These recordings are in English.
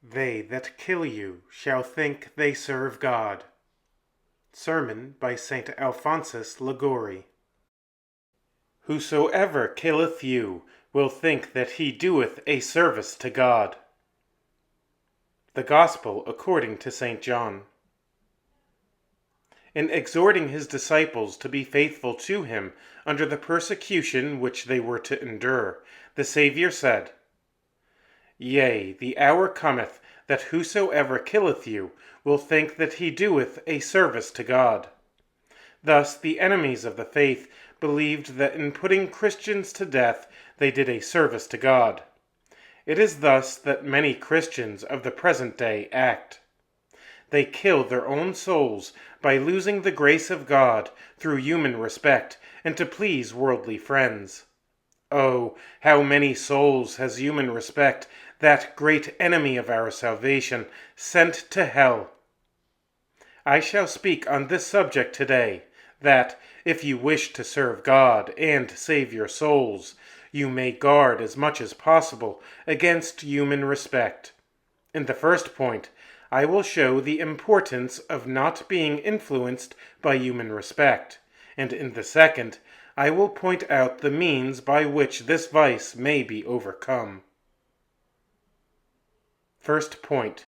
They that kill you shall think they serve God. Sermon by St. Alphonsus Liguori. Whosoever killeth you will think that he doeth a service to God. The Gospel according to St. John. In exhorting his disciples to be faithful to him under the persecution which they were to endure, the Saviour said, Yea, the hour cometh that whosoever killeth you will think that he doeth a service to God. Thus the enemies of the faith believed that in putting Christians to death they did a service to God. It is thus that many Christians of the present day act. They kill their own souls by losing the grace of God through human respect and to please worldly friends. Oh, how many souls has human respect, that great enemy of our salvation, sent to hell? I shall speak on this subject today, that, if you wish to serve God and save your souls, you may guard as much as possible against human respect. In the first point, I will show the importance of not being influenced by human respect, and in the second, I will point out the means by which this vice may be overcome. First point.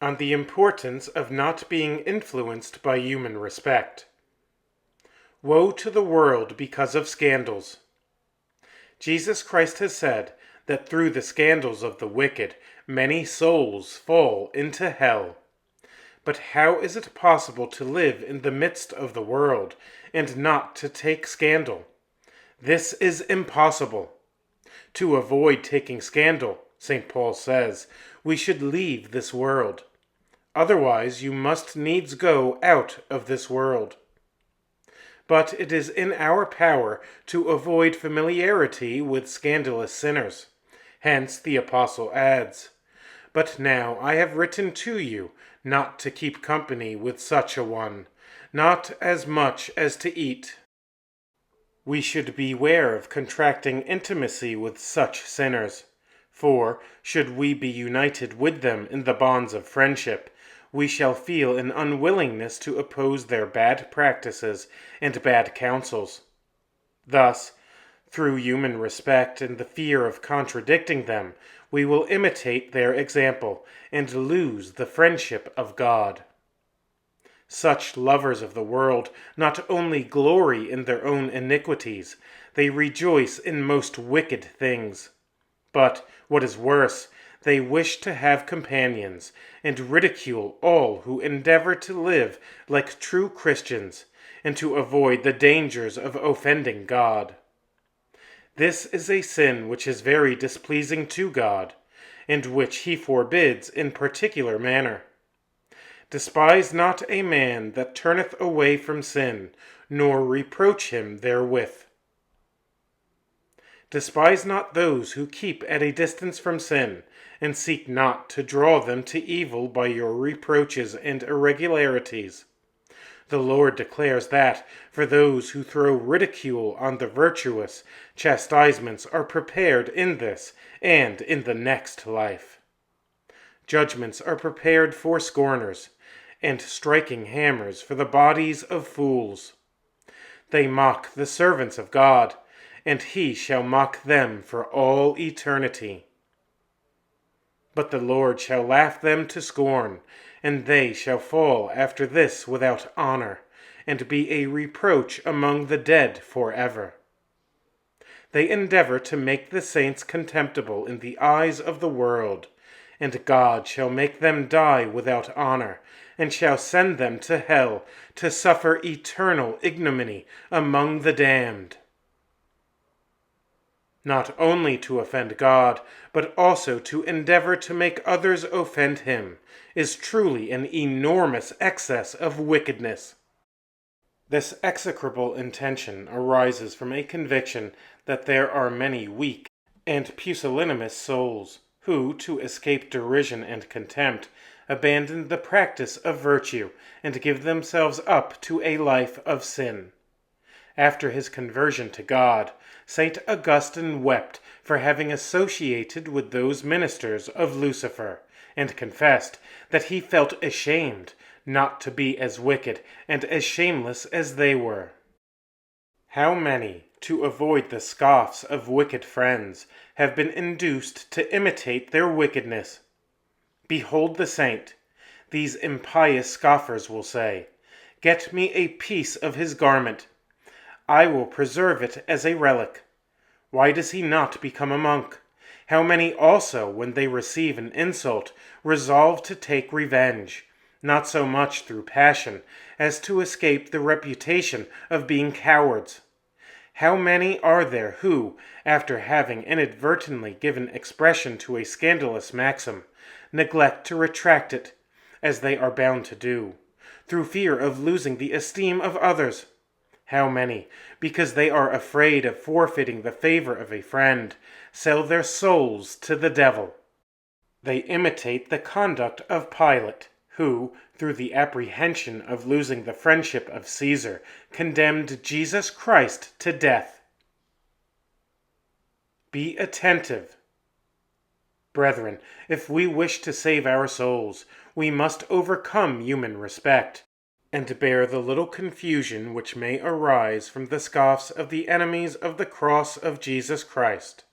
On the importance of not being influenced by human respect. Woe to the world because of scandals. Jesus Christ has said that through the scandals of the wicked, many souls fall into hell. But how is it possible to live in the midst of the world and not to take scandal? This is impossible. To avoid taking scandal, St. Paul says, we should leave this world. Otherwise you must needs go out of this world. But it is in our power to avoid familiarity with scandalous sinners. Hence the apostle adds, But now I have written to you not to keep company with such a one, not as much as to eat. We should beware of contracting intimacy with such sinners, for, should we be united with them in the bonds of friendship, we shall feel an unwillingness to oppose their bad practices and bad counsels. Thus, through human respect and the fear of contradicting them, we will imitate their example and lose the friendship of God. Such lovers of the world not only glory in their own iniquities, they rejoice in most wicked things. But, what is worse, they wish to have companions, and ridicule all who endeavor to live like true Christians, and to avoid the dangers of offending God. This is a sin which is very displeasing to God, and which he forbids in particular manner. Despise not a man that turneth away from sin, nor reproach him therewith. Despise not those who keep at a distance from sin, and seek not to draw them to evil by your reproaches and irregularities. The Lord declares that, for those who throw ridicule on the virtuous, chastisements are prepared in this and in the next life. Judgments are prepared for scorners, and striking hammers for the bodies of fools. They mock the servants of God, and he shall mock them for all eternity. But the Lord shall laugh them to scorn, and they shall fall after this without honor, and be a reproach among the dead forever. They endeavor to make the saints contemptible in the eyes of the world, and God shall make them die without honor, and shall send them to hell to suffer eternal ignominy among the damned. Not only to offend God, but also to endeavor to make others offend him, is truly an enormous excess of wickedness. This execrable intention arises from a conviction that there are many weak and pusillanimous souls, who, to escape derision and contempt, abandon the practice of virtue and give themselves up to a life of sin. After his conversion to God, St. Augustine wept for having associated with those ministers of Lucifer, and confessed that he felt ashamed not to be as wicked and as shameless as they were. How many, to avoid the scoffs of wicked friends, have been induced to imitate their wickedness? Behold the saint, these impious scoffers will say. Get me a piece of his garment. I will preserve it as a relic. Why does he not become a monk? How many also, when they receive an insult, resolve to take revenge, not so much through passion as to escape the reputation of being cowards? How many are there who, after having inadvertently given expression to a scandalous maxim, neglect to retract it, as they are bound to do, through fear of losing the esteem of others? How many, because they are afraid of forfeiting the favor of a friend, sell their souls to the devil? They imitate the conduct of Pilate, who, through the apprehension of losing the friendship of Caesar, condemned Jesus Christ to death. Be attentive. Brethren, if we wish to save our souls, we must overcome human respect, and bear the little confusion which may arise from the scoffs of the enemies of the cross of Jesus Christ.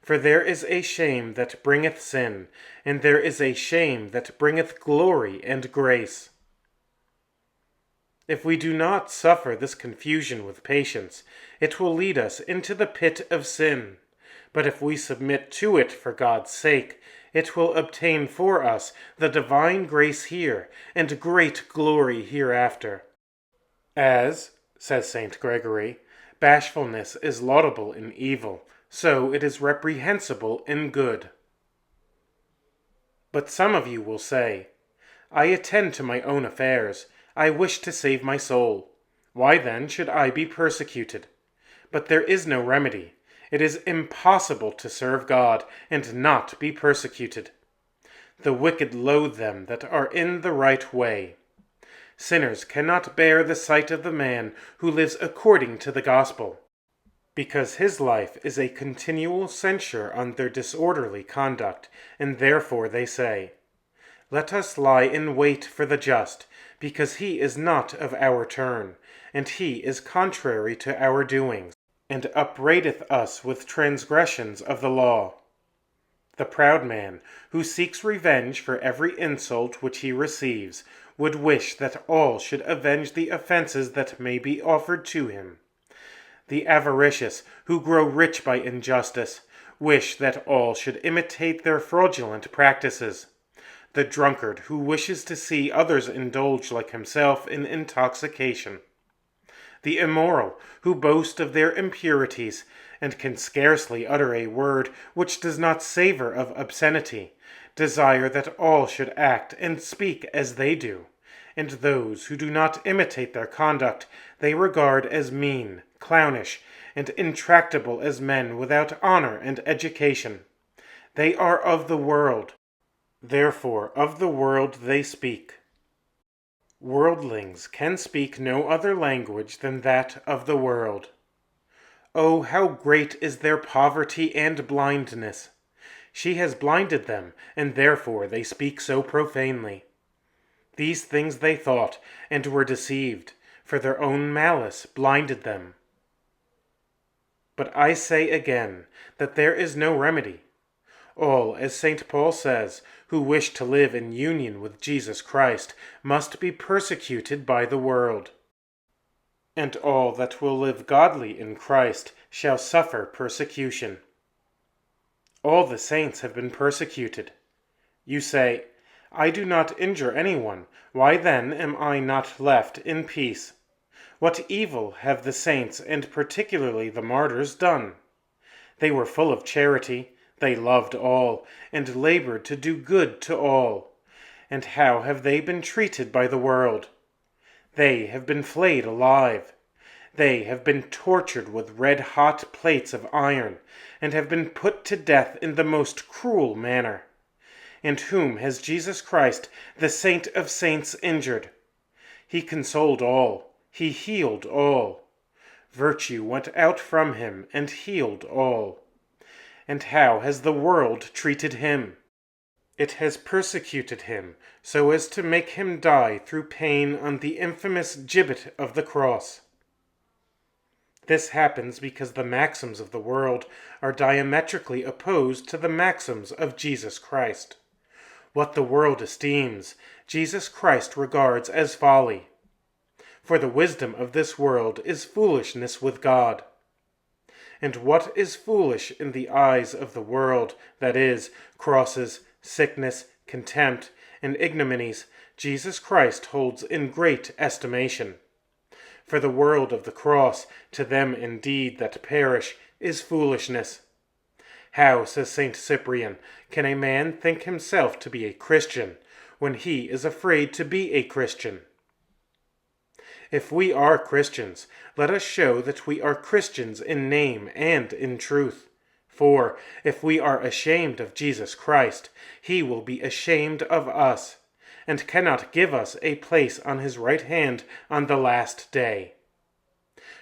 For there is a shame that bringeth sin, and there is a shame that bringeth glory and grace. If we do not suffer this confusion with patience, it will lead us into the pit of sin. But if we submit to it for God's sake, it will obtain for us the divine grace here and great glory hereafter. As, says St. Gregory, bashfulness is laudable in evil, so it is reprehensible in good. But some of you will say, I attend to my own affairs. I wish to save my soul. Why then should I be persecuted? But there is no remedy. It is impossible to serve God and not be persecuted. The wicked loathe them that are in the right way. Sinners cannot bear the sight of the man who lives according to the gospel, because his life is a continual censure on their disorderly conduct, and therefore they say, Let us lie in wait for the just, because he is not of our turn, and he is contrary to our doings, and upbraideth us with transgressions of the law. The proud man, who seeks revenge for every insult which he receives, would wish that all should avenge the offenses that may be offered to him. The avaricious, who grow rich by injustice, wish that all should imitate their fraudulent practices. The drunkard, who wishes to see others indulge like himself in intoxication. The immoral, who boast of their impurities, and can scarcely utter a word which does not savor of obscenity, desire that all should act and speak as they do, and those who do not imitate their conduct they regard as mean, clownish, and intractable as men without honor and education. They are of the world, therefore of the world they speak. Worldlings can speak no other language than that of the world. Oh, how great is their poverty and blindness! She has blinded them, and therefore they speak so profanely. These things they thought, and were deceived, for their own malice blinded them. But I say again that there is no remedy. All, as St. Paul says, who wish to live in union with Jesus Christ must be persecuted by the world. And all that will live godly in Christ shall suffer persecution. All the saints have been persecuted. You say, I do not injure anyone. Why then am I not left in peace? What evil have the saints, and particularly the martyrs, done? They were full of charity. They loved all, and labored to do good to all. And how have they been treated by the world? They have been flayed alive. They have been tortured with red-hot plates of iron, and have been put to death in the most cruel manner. And whom has Jesus Christ, the Saint of saints, injured? He consoled all. He healed all. Virtue went out from him and healed all. And how has the world treated him? It has persecuted him so as to make him die through pain on the infamous gibbet of the cross. This happens because the maxims of the world are diametrically opposed to the maxims of Jesus Christ. What the world esteems, Jesus Christ regards as folly. For the wisdom of this world is foolishness with God. And what is foolish in the eyes of the world, that is, crosses, sickness, contempt, and ignominies, Jesus Christ holds in great estimation. For the world of the cross, to them indeed that perish, is foolishness. How, says St. Cyprian, can a man think himself to be a Christian, when he is afraid to be a Christian? If we are Christians, let us show that we are Christians in name and in truth. For, if we are ashamed of Jesus Christ, he will be ashamed of us, and cannot give us a place on his right hand on the last day.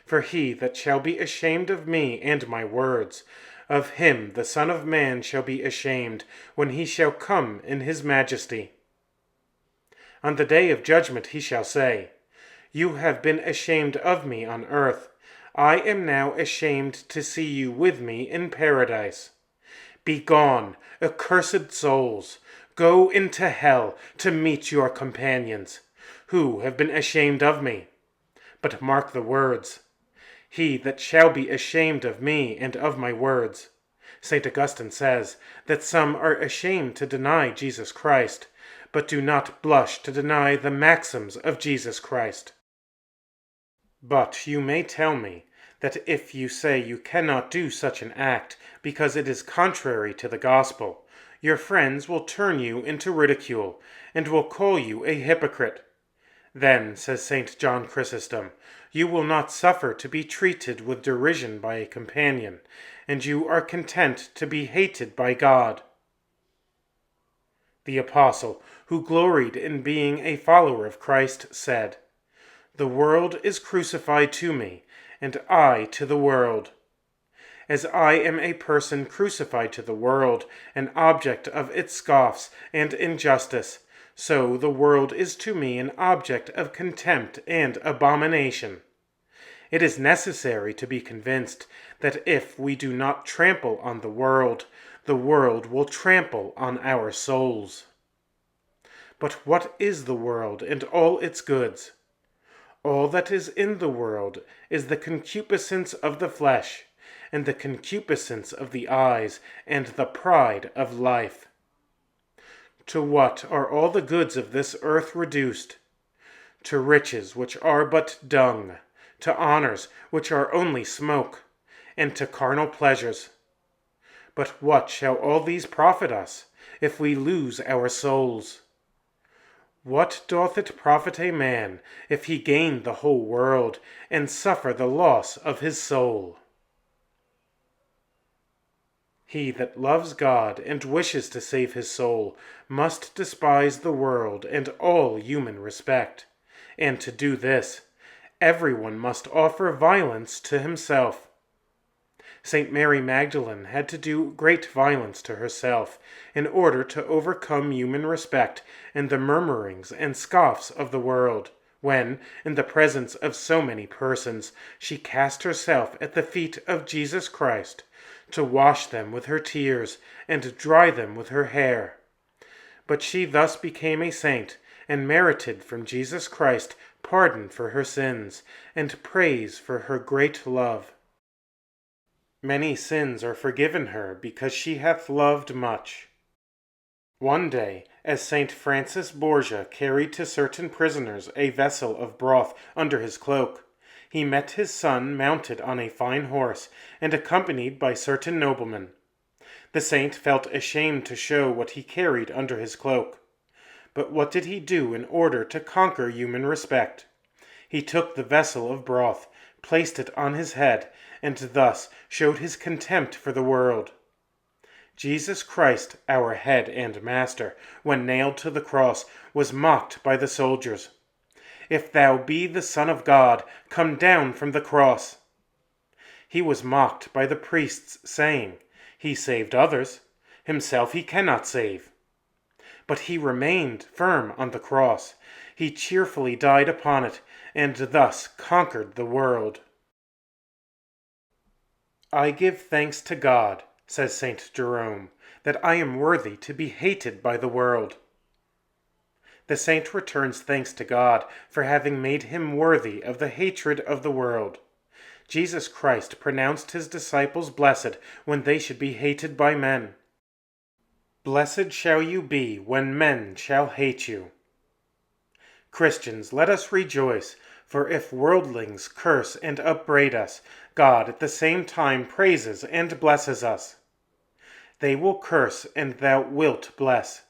For he that shall be ashamed of me and my words, of him the Son of Man shall be ashamed, when he shall come in his majesty. On the day of judgment he shall say, You have been ashamed of me on earth. I am now ashamed to see you with me in paradise. Begone, accursed souls, go into hell to meet your companions, who have been ashamed of me. But mark the words, He that shall be ashamed of me and of my words. St. Augustine says that some are ashamed to deny Jesus Christ, but do not blush to deny the maxims of Jesus Christ. But you may tell me that if you say you cannot do such an act because it is contrary to the gospel, your friends will turn you into ridicule and will call you a hypocrite. Then, says St. John Chrysostom, you will not suffer to be treated with derision by a companion, and you are content to be hated by God. The apostle, who gloried in being a follower of Christ, said, The world is crucified to me, and I to the world. As I am a person crucified to the world, an object of its scoffs and injustice, so the world is to me an object of contempt and abomination. It is necessary to be convinced that if we do not trample on the world will trample on our souls. But what is the world and all its goods? All that is in the world is the concupiscence of the flesh, and the concupiscence of the eyes, and the pride of life. To what are all the goods of this earth reduced? To riches which are but dung, to honors which are only smoke, and to carnal pleasures. But what shall all these profit us, if we lose our souls? What doth it profit a man, if he gain the whole world, and suffer the loss of his soul? He that loves God and wishes to save his soul must despise the world and all human respect. And to do this, everyone must offer violence to himself. St. Mary Magdalene had to do great violence to herself in order to overcome human respect and the murmurings and scoffs of the world, when, in the presence of so many persons, she cast herself at the feet of Jesus Christ, to wash them with her tears and dry them with her hair. But she thus became a saint, and merited from Jesus Christ pardon for her sins, and praise for her great love. Many sins are forgiven her because she hath loved much. One day, as St. Francis Borgia carried to certain prisoners a vessel of broth under his cloak, he met his son mounted on a fine horse, and accompanied by certain noblemen. The saint felt ashamed to show what he carried under his cloak. But what did he do in order to conquer human respect? He took the vessel of broth, placed it on his head, and thus showed his contempt for the world. Jesus Christ, our head and master, when nailed to the cross, was mocked by the soldiers. If thou be the Son of God, come down from the cross. He was mocked by the priests, saying, "He saved others, himself he cannot save." But he remained firm on the cross. He cheerfully died upon it, and thus conquered the world. "I give thanks to God," says Saint Jerome, "that I am worthy to be hated by the world." The saint returns thanks to God for having made him worthy of the hatred of the world. Jesus Christ pronounced his disciples blessed when they should be hated by men. "Blessed shall you be when men shall hate you." Christians, let us rejoice, for if worldlings curse and upbraid us, God at the same time praises and blesses us. They will curse, and thou wilt bless.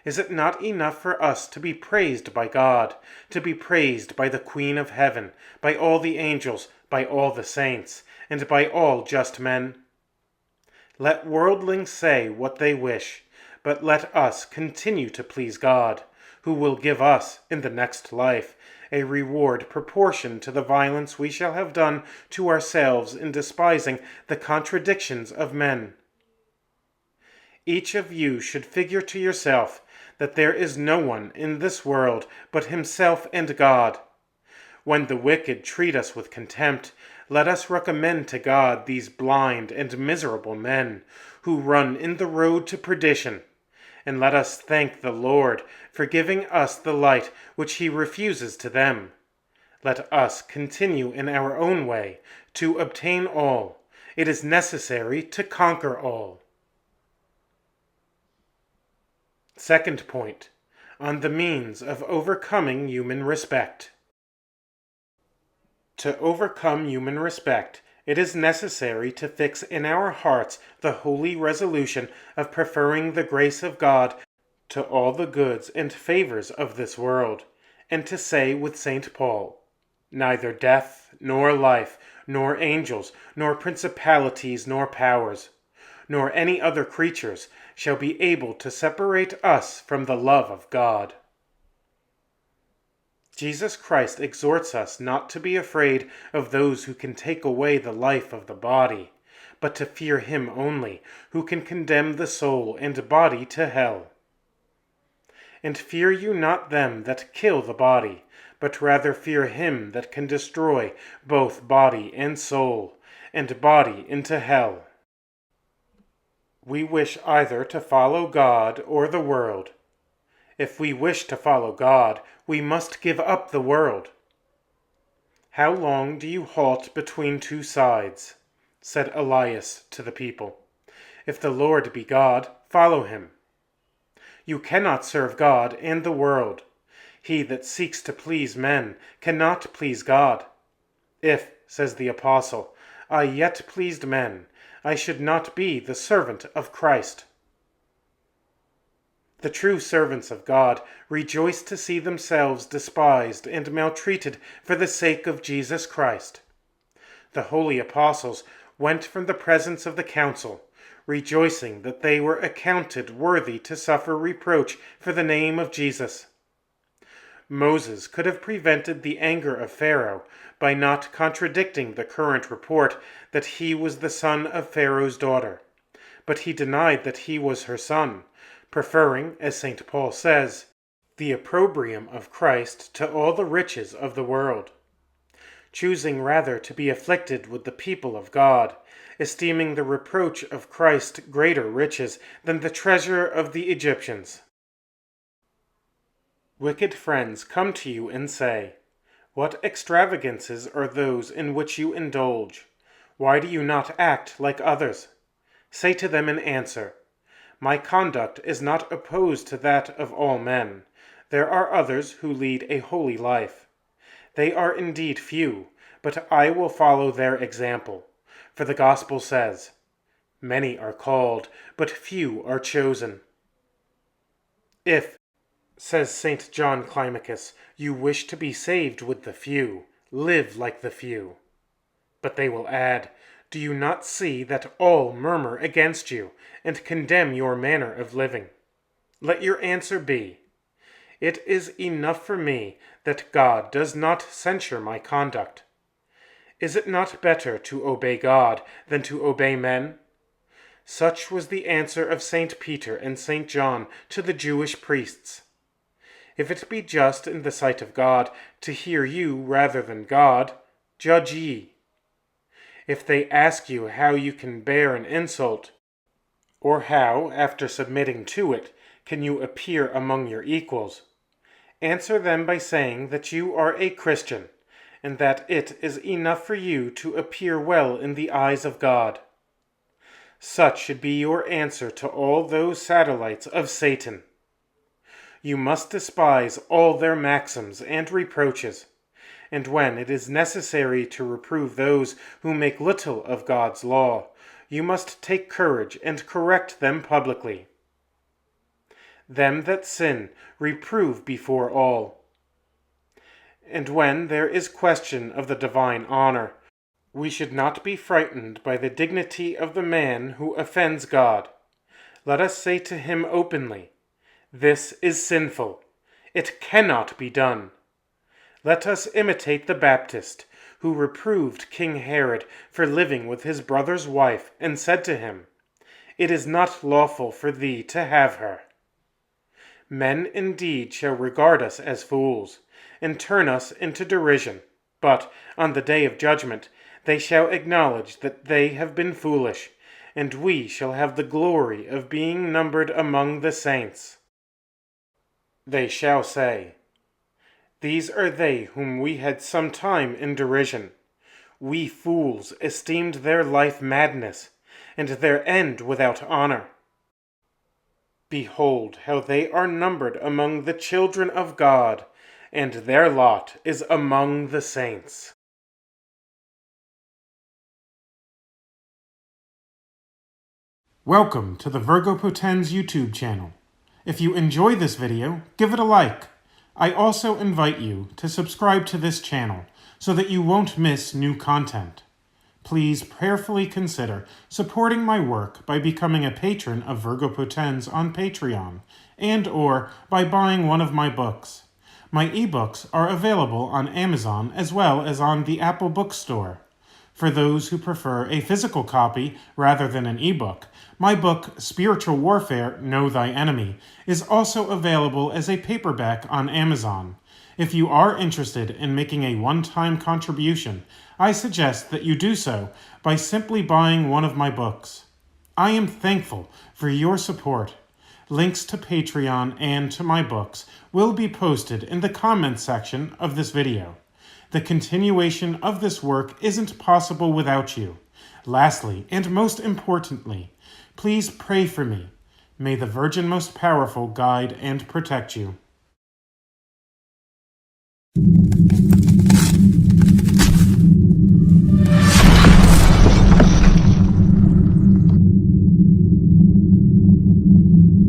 Is it not enough for us to be praised by God, to be praised by the Queen of Heaven, by all the angels, by all the saints, and by all just men? Let worldlings say what they wish, but let us continue to please God, who will give us, in the next life, a reward proportioned to the violence we shall have done to ourselves in despising the contradictions of men. Each of you should figure to yourself that there is no one in this world but himself and God. When the wicked treat us with contempt, let us recommend to God these blind and miserable men who run in the road to perdition, and let us thank the Lord for giving us the light which he refuses to them. Let us continue in our own way to obtain all. It is necessary to conquer all. Second point, on the means of overcoming human respect. To overcome human respect, it is necessary to fix in our hearts the holy resolution of preferring the grace of God to all the goods and favors of this world, and to say with St. Paul, "Neither death, nor life, nor angels, nor principalities, nor powers, nor any other creatures shall be able to separate us from the love of God." Jesus Christ exhorts us not to be afraid of those who can take away the life of the body, but to fear him only, who can condemn the soul and body to hell. "And fear you not them that kill the body, but rather fear him that can destroy both body and soul, and body into hell." We wish either to follow God or the world. If we wish to follow God, we must give up the world. "How long do you halt between two sides?" said Elias to the people. "If the Lord be God, follow him." You cannot serve God and the world. He that seeks to please men cannot please God. "If," says the apostle, "I yet pleased men, I should not be the servant of Christ." The true servants of God rejoice to see themselves despised and maltreated for the sake of Jesus Christ. The holy apostles went from the presence of the council, rejoicing that they were accounted worthy to suffer reproach for the name of Jesus. Moses could have prevented the anger of Pharaoh by not contradicting the current report that he was the son of Pharaoh's daughter, but he denied that he was her son, preferring, as St. Paul says, the opprobrium of Christ to all the riches of the world, choosing rather to be afflicted with the people of God, esteeming the reproach of Christ greater riches than the treasure of the Egyptians. Wicked friends come to you and say, "What extravagances are those in which you indulge? Why do you not act like others?" Say to them in answer, "My conduct is not opposed to that of all men. There are others who lead a holy life. They are indeed few, but I will follow their example. For the Gospel says, 'Many are called, but few are chosen.' If," says St. John Climacus, "you wish to be saved with the few, live like the few." But they will add, "Do you not see that all murmur against you, and condemn your manner of living?" Let your answer be, "It is enough for me that God does not censure my conduct. Is it not better to obey God than to obey men? Such was the answer of St. Peter and St. John to the Jewish priests. If it be just in the sight of God to hear you rather than God, judge ye. If they ask you how you can bear an insult, or how, after submitting to it, can you appear among your equals, answer them by saying that you are a Christian, and that it is enough for you to appear well in the eyes of God. Such should be your answer to all those satellites of Satan. You must despise all their maxims and reproaches, and when it is necessary to reprove those who make little of God's law, you must take courage and correct them publicly. Them that sin, reprove before all. And when there is question of the divine honor, we should not be frightened by the dignity of the man who offends God. Let us say to him openly, "This is sinful. It cannot be done." Let us imitate the Baptist, who reproved King Herod for living with his brother's wife, and said to him, "It is not lawful for thee to have her." Men indeed shall regard us as fools, and turn us into derision, but on the day of judgment they shall acknowledge that they have been foolish, and we shall have the glory of being numbered among the saints. They shall say, "These are they whom we had some time in derision. We fools esteemed their life madness, and their end without honor. Behold how they are numbered among the children of God, and their lot is among the saints." Welcome to the Virgo Potens YouTube channel. If you enjoy this video, give it a like. I also invite you to subscribe to this channel so that you won't miss new content. Please prayerfully consider supporting my work by becoming a patron of Virgo Potens on Patreon and/or by buying one of my books. My ebooks are available on Amazon as well as on the Apple Bookstore. For those who prefer a physical copy rather than an ebook, my book, Spiritual Warfare, Know Thy Enemy, is also available as a paperback on Amazon. If you are interested in making a one-time contribution, I suggest that you do so by simply buying one of my books. I am thankful for your support. Links to Patreon and to my books will be posted in the comments section of this video. The continuation of this work isn't possible without you. Lastly, and most importantly, please pray for me. May the Virgin Most Powerful guide and protect you.